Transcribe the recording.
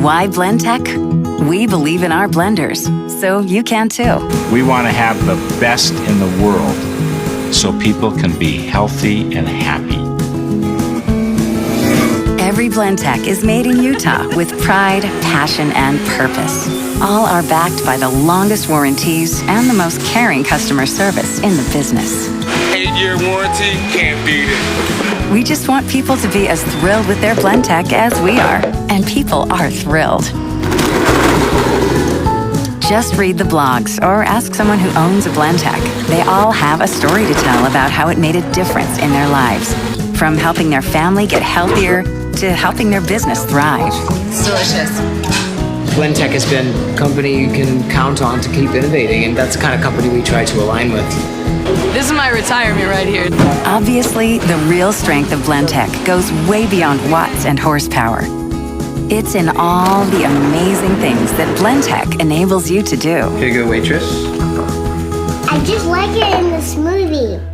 Why Blendtec? We believe in our blenders, so you can too. We want to have the best in the world so people can be healthy and happy. Every Blendtec is made in Utah with pride, passion, and purpose. All are backed by the longest warranties and the most caring customer service in the business. 8-year warranty, can't beat it. We just want people to be as thrilled with their Blendtec as we are, and people are thrilled. Just read the blogs or ask someone who owns a Blendtec. They all have a story to tell about how it made a difference in their lives. From helping their family get healthier to helping their business thrive. It's delicious. Blendtec has been a company you can count on to keep innovating, and that's the kind of company we try to align with. This is my retirement right here. Obviously, the real strength of Blendtec goes way beyond watts and horsepower. It's in all the amazing things that Blendtec enables you to do. Here you go, waitress. I just like it in the smoothie.